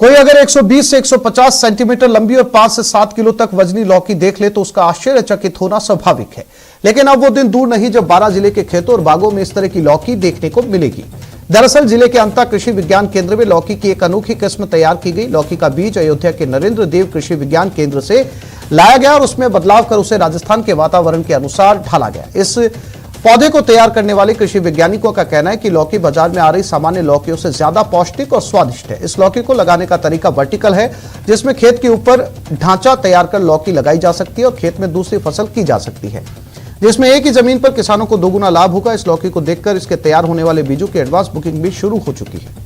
कोई अगर 120 से 150 सेंटीमीटर लंबी और 5 से 7 किलो तक वजनी लौकी देख ले तो उसका आश्चर्यचकित होना स्वाभाविक है। लेकिन अब वो दिन दूर नहीं जब 12 जिले के खेतों और बागों में इस तरह की लौकी देखने को मिलेगी। दरअसल जिले के अंता कृषि विज्ञान केंद्र में लौकी की एक अनोखी किस्म तैयार की गई। लौकी का बीज अयोध्या के नरेंद्र देव कृषि विज्ञान केंद्र से लाया गया और उसमें बदलाव कर उसे राजस्थान के वातावरण के अनुसार ढाला गया। इस पौधे को तैयार करने वाले कृषि वैज्ञानिकों का कहना है कि लौकी बाजार में आ रही सामान्य लौकियों से ज्यादा पौष्टिक और स्वादिष्ट है। इस लौकी को लगाने का तरीका वर्टिकल है, जिसमें खेत के ऊपर ढांचा तैयार कर लौकी लगाई जा सकती है और खेत में दूसरी फसल की जा सकती है, जिसमें एक ही जमीन पर किसानों को दोगुना लाभ होगा। इस लौकी को देखकर इसके तैयार होने वाले बीजों की एडवांस बुकिंग भी शुरू हो चुकी है।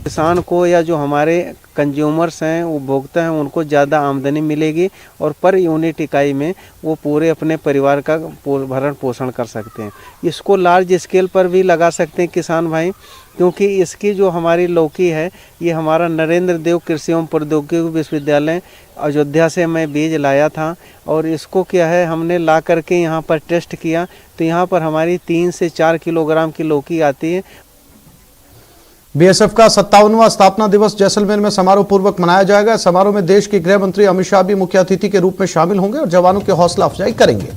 किसान को या जो हमारे कंज्यूमर्स हैं, उपभोक्ता हैं, उनको ज़्यादा आमदनी मिलेगी और पर यूनिट इकाई में वो पूरे अपने परिवार का भरण पोषण कर सकते हैं। इसको लार्ज स्केल पर भी लगा सकते हैं किसान भाई, क्योंकि इसकी जो हमारी लौकी है ये हमारा नरेंद्र देव कृषि एवं प्रौद्योगिकी विश्वविद्यालय अयोध्या से मैं बीज लाया था और इसको क्या है हमने ला करके यहाँ पर टेस्ट किया तो यहाँ पर हमारी 3 से 4 किलोग्राम की लौकी आती है। बीएसएफ का 57वां स्थापना दिवस जैसलमेर में समारोह पूर्वक मनाया जाएगा। समारोह में देश के गृह मंत्री अमित शाह भी मुख्य अतिथि के रूप में शामिल होंगे और जवानों की हौसला अफजाई करेंगे।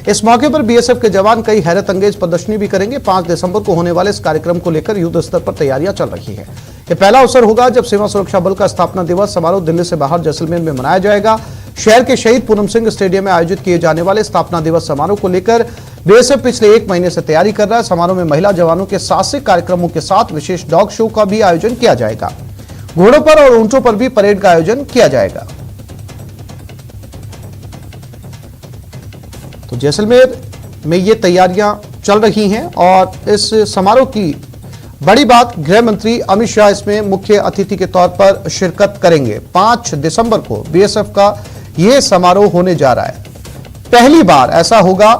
इस मौके पर बीएसएफ के जवान कई हैरत अंगेज प्रदर्शनी भी करेंगे। 5 दिसंबर को होने वाले इस कार्यक्रम को लेकर युद्ध स्तर पर तैयारियां चल रही है। यह पहला अवसर होगा जब सीमा सुरक्षा बल का स्थापना दिवस समारोह दिल्ली से बाहर जैसलमेर में मनाया जाएगा। शहर के शहीद पूनम सिंह स्टेडियम में आयोजित किए जाने वाले स्थापना दिवस समारोह को लेकर बीएसएफ पिछले 1 महीने से तैयारी कर रहा है। समारोह में महिला जवानों के साहसिक कार्यक्रमों के साथ विशेष डॉग शो का भी आयोजन किया जाएगा। घोड़ों पर और ऊंटों पर भी परेड का आयोजन किया जाएगा। तो जैसलमेर में ये तैयारियां चल रही हैं और इस समारोह की बड़ी बात गृह मंत्री अमित शाह इसमें मुख्य अतिथि के तौर पर शिरकत करेंगे। 5 दिसंबर को बीएसएफ का यह समारोह होने जा रहा है। पहली बार ऐसा होगा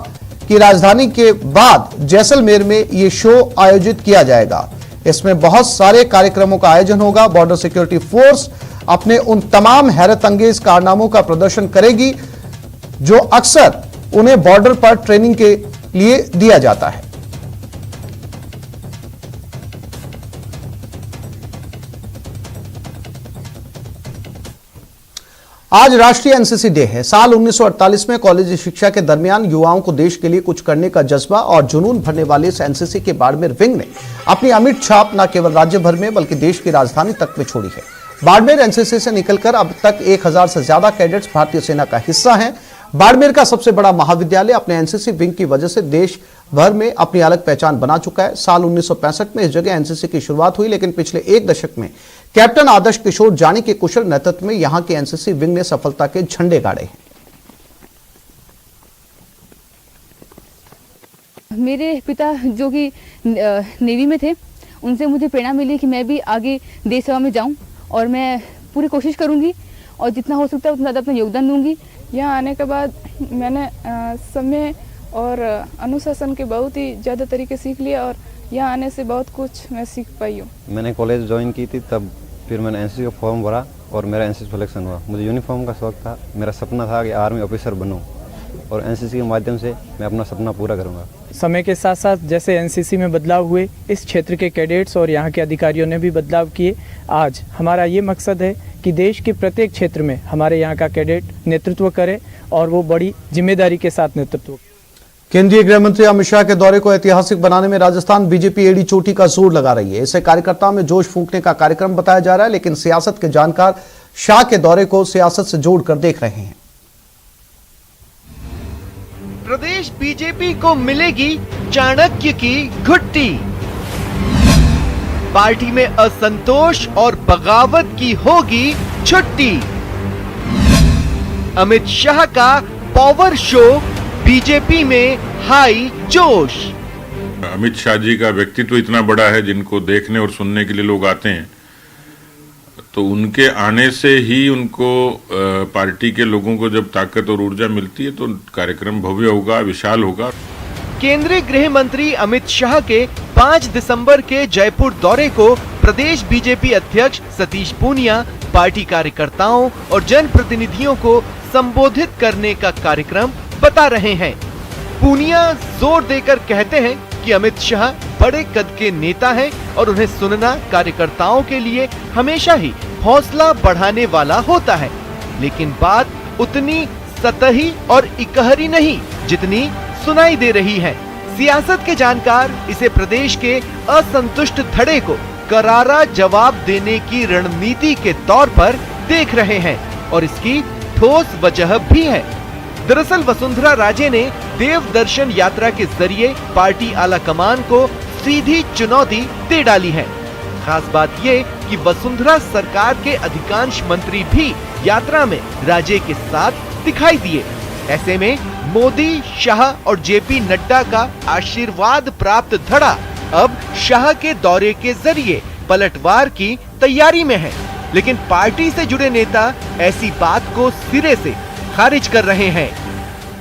कि राजधानी के बाद जैसलमेर में यह शो आयोजित किया जाएगा। इसमें बहुत सारे कार्यक्रमों का आयोजन होगा। बॉर्डर सिक्योरिटी फोर्स अपने उन तमाम हैरत अंगेज कारनामों का प्रदर्शन करेगी जो अक्सर उन्हें बॉर्डर पर ट्रेनिंग के लिए दिया जाता है। आज राष्ट्रीय एनसीसी डे है। साल 1948 में कॉलेज शिक्षा के दरमियान युवाओं को देश के लिए कुछ करने का जज्बा और जुनून भरने वाले इस एनसीसी के बाड़मेर विंग ने अपनी अमिट छाप न केवल राज्य भर में बल्कि देश की राजधानी तक में छोड़ी है। बाड़मेर एनसीसी से निकलकर अब तक 1000 से ज्यादा कैडेट्स भारतीय सेना का हिस्सा हैं। बाड़मेर का सबसे बड़ा महाविद्यालय अपने एनसीसी विंग की वजह से देश भर में अपनी अलग पहचान बना चुका है। साल 1965 में इस जगह एनसीसी की शुरुआत हुई, लेकिन पिछले 1 दशक में कैप्टन आदर्श किशोर जानी के कुशल नेतृत्व में यहां के एनसीसी विंग ने सफलता के झंडे गाड़े हैं। मेरे पिता जो कि नेवी में थे, उनसे मुझे प्रेरणा मिली कि मैं भी आगे देश सेवा में जाऊं और मैं पूरी कोशिश करूंगी और जितना हो सकता है उतना ज़्यादा अपना योगदान दूंगी। यहाँ आने के बाद मैंने समय और अनुशासन के बहुत ही ज़्यादा तरीके सीख लिया और यहाँ आने से बहुत कुछ मैं सीख पाई हूँ। मैंने कॉलेज ज्वाइन की थी, तब फिर मैंने एनसीसी का फॉर्म भरा और मेरा एनसीसी सिलेक्शन हुआ। मुझे यूनिफॉर्म का शौक था, मेरा सपना था कि आर्मी ऑफिसर बनूं और एनसीसी के माध्यम से मैं अपना सपना पूरा करूंगा। समय के साथ साथ जैसे एनसीसी में बदलाव हुए, इस क्षेत्र के कैडेट्स और यहाँ के अधिकारियों ने भी बदलाव किए। आज हमारा ये मकसद है कि देश के प्रत्येक क्षेत्र में हमारे यहाँ का कैडेट नेतृत्व करे और वो बड़ी जिम्मेदारी के साथ नेतृत्व। केंद्रीय गृह मंत्री अमित शाह के दौरे को ऐतिहासिक बनाने में राजस्थान बीजेपी एड़ी चोटी का जोर लगा रही है। इसे कार्यकर्ताओं में जोश फूंकने का कार्यक्रम बताया जा रहा है, लेकिन सियासत के जानकार शाह के दौरे को सियासत से जोड़कर देख रहे हैं। प्रदेश बीजेपी को मिलेगी चाणक्य की घुट्टी। पार्टी में असंतोष और बगावत की होगी छुट्टी। अमित शाह का पावर शो, बीजेपी में हाई जोश। अमित शाह जी का व्यक्तित्व इतना बड़ा है, जिनको देखने और सुनने के लिए लोग आते हैं, तो उनके आने से ही उनको पार्टी के लोगों को जब ताकत और ऊर्जा मिलती है तो कार्यक्रम भव्य होगा, विशाल होगा। केंद्रीय गृह मंत्री अमित शाह के 5 दिसंबर के जयपुर दौरे को प्रदेश बीजेपी अध्यक्ष सतीश पूनिया पार्टी कार्यकर्ताओं और जनप्रतिनिधियों को संबोधित करने का कार्यक्रम बता रहे हैं। पूनिया जोर देकर कहते हैं कि अमित शाह बड़े कद के नेता हैं और उन्हें सुनना कार्यकर्ताओं के लिए हमेशा ही हौसला बढ़ाने वाला होता है। लेकिन बात उतनी सतही और इकहरी नहीं जितनी सुनाई दे रही है। सियासत के जानकार इसे प्रदेश के असंतुष्ट धड़े को करारा जवाब देने की रणनीति के तौर पर देख रहे हैं और इसकी ठोस वजह भी है। दरअसल वसुंधरा राजे ने देव दर्शन यात्रा के जरिए पार्टी आला कमान को सीधी चुनौती दे डाली है। खास बात ये कि वसुंधरा सरकार के अधिकांश मंत्री भी यात्रा में राजे के साथ दिखाई दिए। ऐसे में मोदी, शाह और जेपी नड्डा का आशीर्वाद प्राप्त धड़ा अब शाह के दौरे के जरिए पलटवार की तैयारी में है। लेकिन पार्टी से जुड़े नेता ऐसी बात को सिरे से खारिज कर रहे हैं।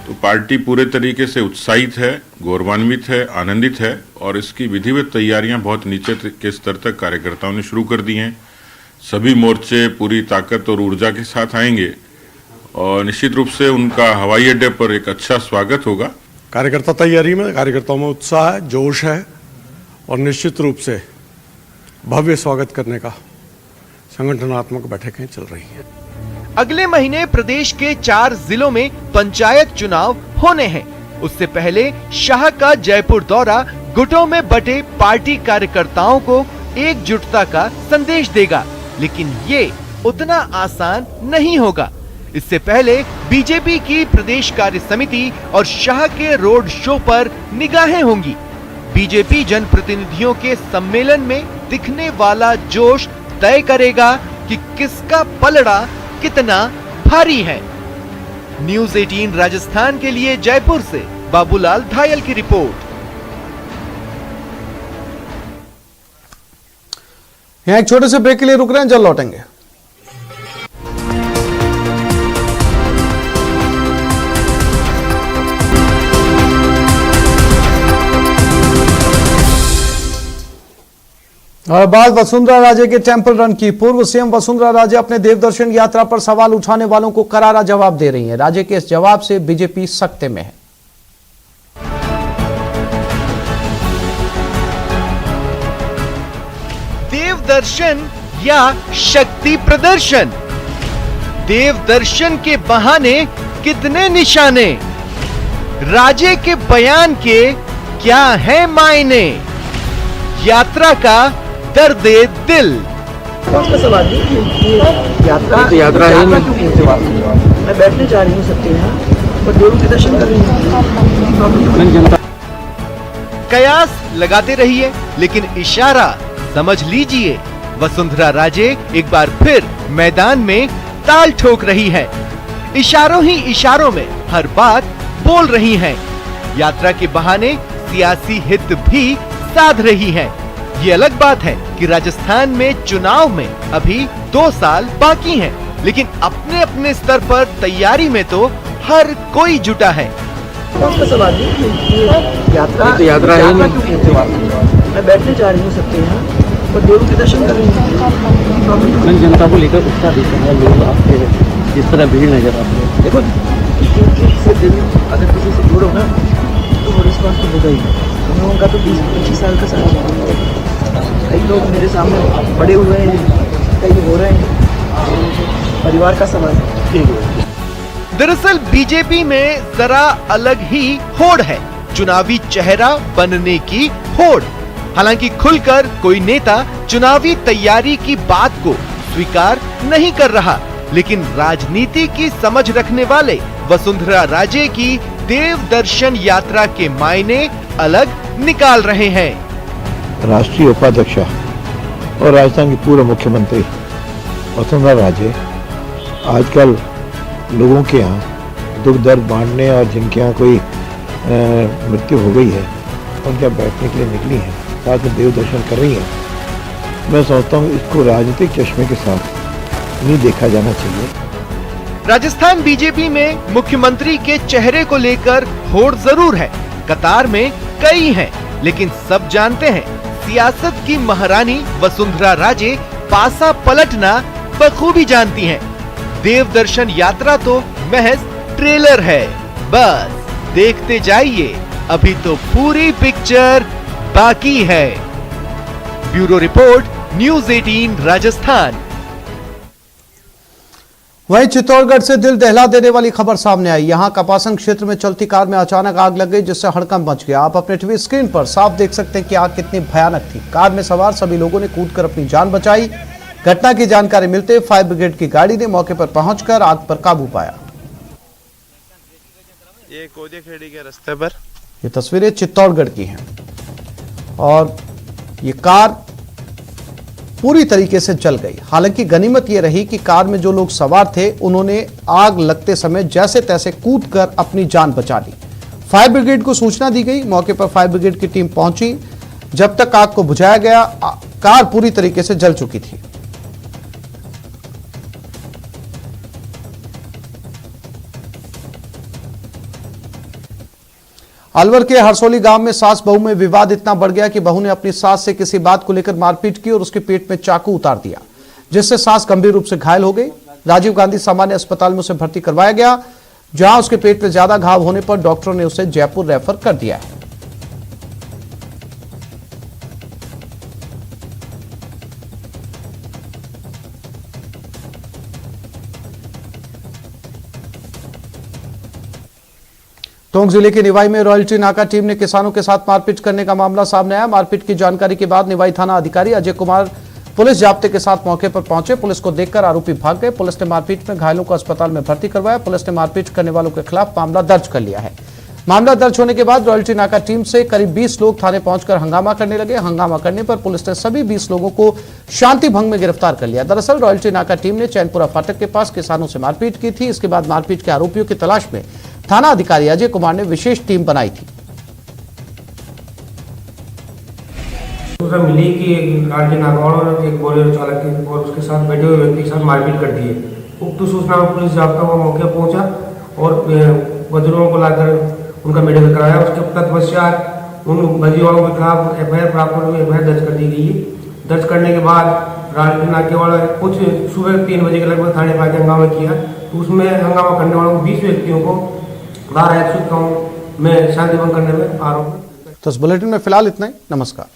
तो पार्टी पूरे तरीके से उत्साहित है, गौरवान्वित है, आनंदित है और इसकी विधिवत तैयारियां बहुत नीचे के स्तर तक कार्यकर्ताओं ने शुरू कर दी हैं। सभी मोर्चे पूरी ताकत और ऊर्जा के साथ आएंगे और निश्चित रूप से उनका हवाई अड्डे पर एक अच्छा स्वागत होगा। कार्यकर्ता तैयारी में कार्यकर्ताओं में उत्साह है, जोश है और निश्चित रूप से भव्य स्वागत करने का संगठनात्मक बैठकें चल रही हैं। अगले महीने प्रदेश के 4 जिलों में पंचायत चुनाव होने हैं। उससे पहले शाह का जयपुर दौरा गुटों में बटे पार्टी कार्यकर्ताओं को एकजुटता का संदेश देगा, लेकिन ये उतना आसान नहीं होगा। इससे पहले बीजेपी की प्रदेश कार्य समिति और शाह के रोड शो पर निगाहें होंगी। बीजेपी जनप्रतिनिधियों के सम्मेलन में दिखने वाला जोश तय करेगा कि किसका पलड़ा कितना भारी है। न्यूज़ 18 राजस्थान के लिए जयपुर से बाबूलाल धायल की रिपोर्ट। यहाँ एक छोटे से ब्रेक के लिए रुक रहे हैं, जल्द लौटेंगे। और बाद वसुंधरा राजे के टेंपल रन की। पूर्व सीएम वसुंधरा राजे अपने देवदर्शन यात्रा पर सवाल उठाने वालों को करारा जवाब दे रही हैं। राजे के इस जवाब से बीजेपी सकते में है। देवदर्शन या शक्ति प्रदर्शन? देवदर्शन के बहाने कितने निशाने? राजे के बयान के क्या है मायने? यात्रा का दर्द दिल। सवाल यात्रा है मैं बैठने जा रही हूँ सबके यहाँ और देव के दर्शन कर रही हूँ। कयास लगाते रहिए लेकिन इशारा समझ लीजिए। वसुंधरा राजे एक बार फिर मैदान में ताल ठोक रही है। इशारों ही इशारों में हर बात बोल रही हैं। यात्रा के बहाने सियासी हित भी साध रही है। ये अलग बात है कि राजस्थान में चुनाव में अभी 2 साल बाकी हैं, लेकिन अपने अपने स्तर पर तैयारी में तो हर कोई जुटा है। सवाल यात्रा है मैं बैठने जा रही हूँ सबके यहाँ और देव के दर्शन कर रही हूँ। जनता को लेकर उत्साह दिख रहा है, लोग आपके जिस तरह भीड़ नजर आती है। देखो अगर किसी से जुड़ो ना तो वो रिस्पॉन्स तो होगा ही। हम लोगों का तो 20-25 साल का साथ, कई लोग मेरे सामने बड़े हुए हैं, कई हो रहे हैं, परिवार का सवाल है। दरअसल बीजेपी में जरा अलग ही होड़ है, चुनावी चेहरा बनने की होड़। हालांकि खुलकर कोई नेता चुनावी तैयारी की बात को स्वीकार नहीं कर रहा, लेकिन राजनीति की समझ रखने वाले वसुंधरा राजे की देव दर्शन यात्रा के मायने अलग निकाल रहे हैं। राष्ट्रीय उपाध्यक्ष और राजस्थान की पूर्व मुख्यमंत्री वसुंधरा राजे आजकल लोगों के यहाँ दुख दर्द बांटने और जिनके यहाँ कोई मृत्यु हो गई है उनके यहाँ बैठने के लिए निकली हैं, साथ में देव दर्शन कर रही हैं। मैं सोचता हूँ इसको राजनीतिक चश्मे के साथ नहीं देखा जाना चाहिए। राजस्थान बीजेपी में मुख्यमंत्री के चेहरे को लेकर होड़ जरूर है, कतार में कई हैं, लेकिन सब जानते हैं सियासत की महारानी वसुंधरा राजे पासा पलटना बखूबी जानती हैं। देव दर्शन यात्रा तो महज ट्रेलर है, बस देखते जाइए अभी तो पूरी पिक्चर बाकी है। Bureau report, news 18 Rajasthan. वहीं चित्तौड़गढ़ से दिल दहला देने वाली खबर सामने आई। यहां कपासन क्षेत्र में चलती कार में अचानक आग लग गई, जिससे हड़कंप मच गया। आप अपने टीवी स्क्रीन पर साफ देख सकते हैं कि आग कितनी भयानक थी। कार में सवार सभी लोगों ने कूदकर अपनी जान बचाई। घटना की जानकारी मिलते फायर ब्रिगेड की गाड़ी ने मौके पर पहुंचकर आग पर काबू पाया। ये कोदिया खेड़ी के रास्ते पर ये तस्वीरें चित्तौड़गढ़ की हैं और ये कार पूरी तरीके से जल गई। हालांकि गनीमत ये रही कि कार में जो लोग सवार थे उन्होंने आग लगते समय जैसे तैसे कूदकर अपनी जान बचा ली। फायर ब्रिगेड को सूचना दी गई। मौके पर फायर ब्रिगेड की टीम पहुंची। जब तक आग को बुझाया गया, कार पूरी तरीके से जल चुकी थी। अलवर के हरसोली गांव में सास बहू में विवाद इतना बढ़ गया कि बहू ने अपनी सास से किसी बात को लेकर मारपीट की और उसके पेट में चाकू उतार दिया, जिससे सास गंभीर रूप से घायल हो गई। राजीव गांधी सामान्य अस्पताल में उसे भर्ती करवाया गया, जहां उसके पेट में ज्यादा घाव होने पर डॉक्टरों ने उसे जयपुर रेफर कर दिया है। टोंक जिले के निवाई में रॉयल्टी नाका टीम ने किसानों के साथ मारपीट करने का मामला सामने आया। मारपीट की जानकारी के बाद निवाई थाना अधिकारी अजय कुमार पुलिस जाब्ते के साथ मौके पर पहुंचे। पुलिस को देखकर आरोपी भाग गए। पुलिस ने मारपीट में घायलों को अस्पताल में भर्ती करवाया। पुलिस ने मारपीट करने वालों के खिलाफ मामला दर्ज कर लिया है। मामला दर्ज होने के बाद रॉयल्टी नाका टीम से करीब 20 लोग थाने पहुंचकर हंगामा करने लगे। हंगामा करने पर पुलिस ने सभी 20 लोगों को शांति भंग में गिरफ्तार कर लिया। दरअसल रॉयल्टी नाका टीम ने चैनपुरा फाटक के पास किसानों से मारपीट की थी। इसके बाद मारपीट के आरोपियों की तलाश में थाना अधिकारी अजय कुमार ने विशेष टीम बनाई थी। सूचना मिली कि रॉयल्टी नाका ने एक बोलेरो चालक और उसके साथ बैठे हुए व्यक्ति के साथ मारपीट कर दी है। उक्त सूचना पर पुलिस जाब्ता हुआ मौके पहुंचा और बजुर्गों को लाकर उनका मेडिकल कराया। उसके तत्पश्चात उन बजीवालों के खिलाफ एफआईआर प्राप्त होने में एफआईआर दर्ज कर दी गई है। दर्ज करने के बाद रॉयल्टी नाके वाला कुछ सुबह 3 बजे के लगभग थाने पर हंगामा किया। तो उसमें हंगामा करने वालों 20 व्यक्तियों को 12 151 में शांति भंग करने में आरोप। तो इस बुलेटिन में फिलहाल इतना ही। नमस्कार।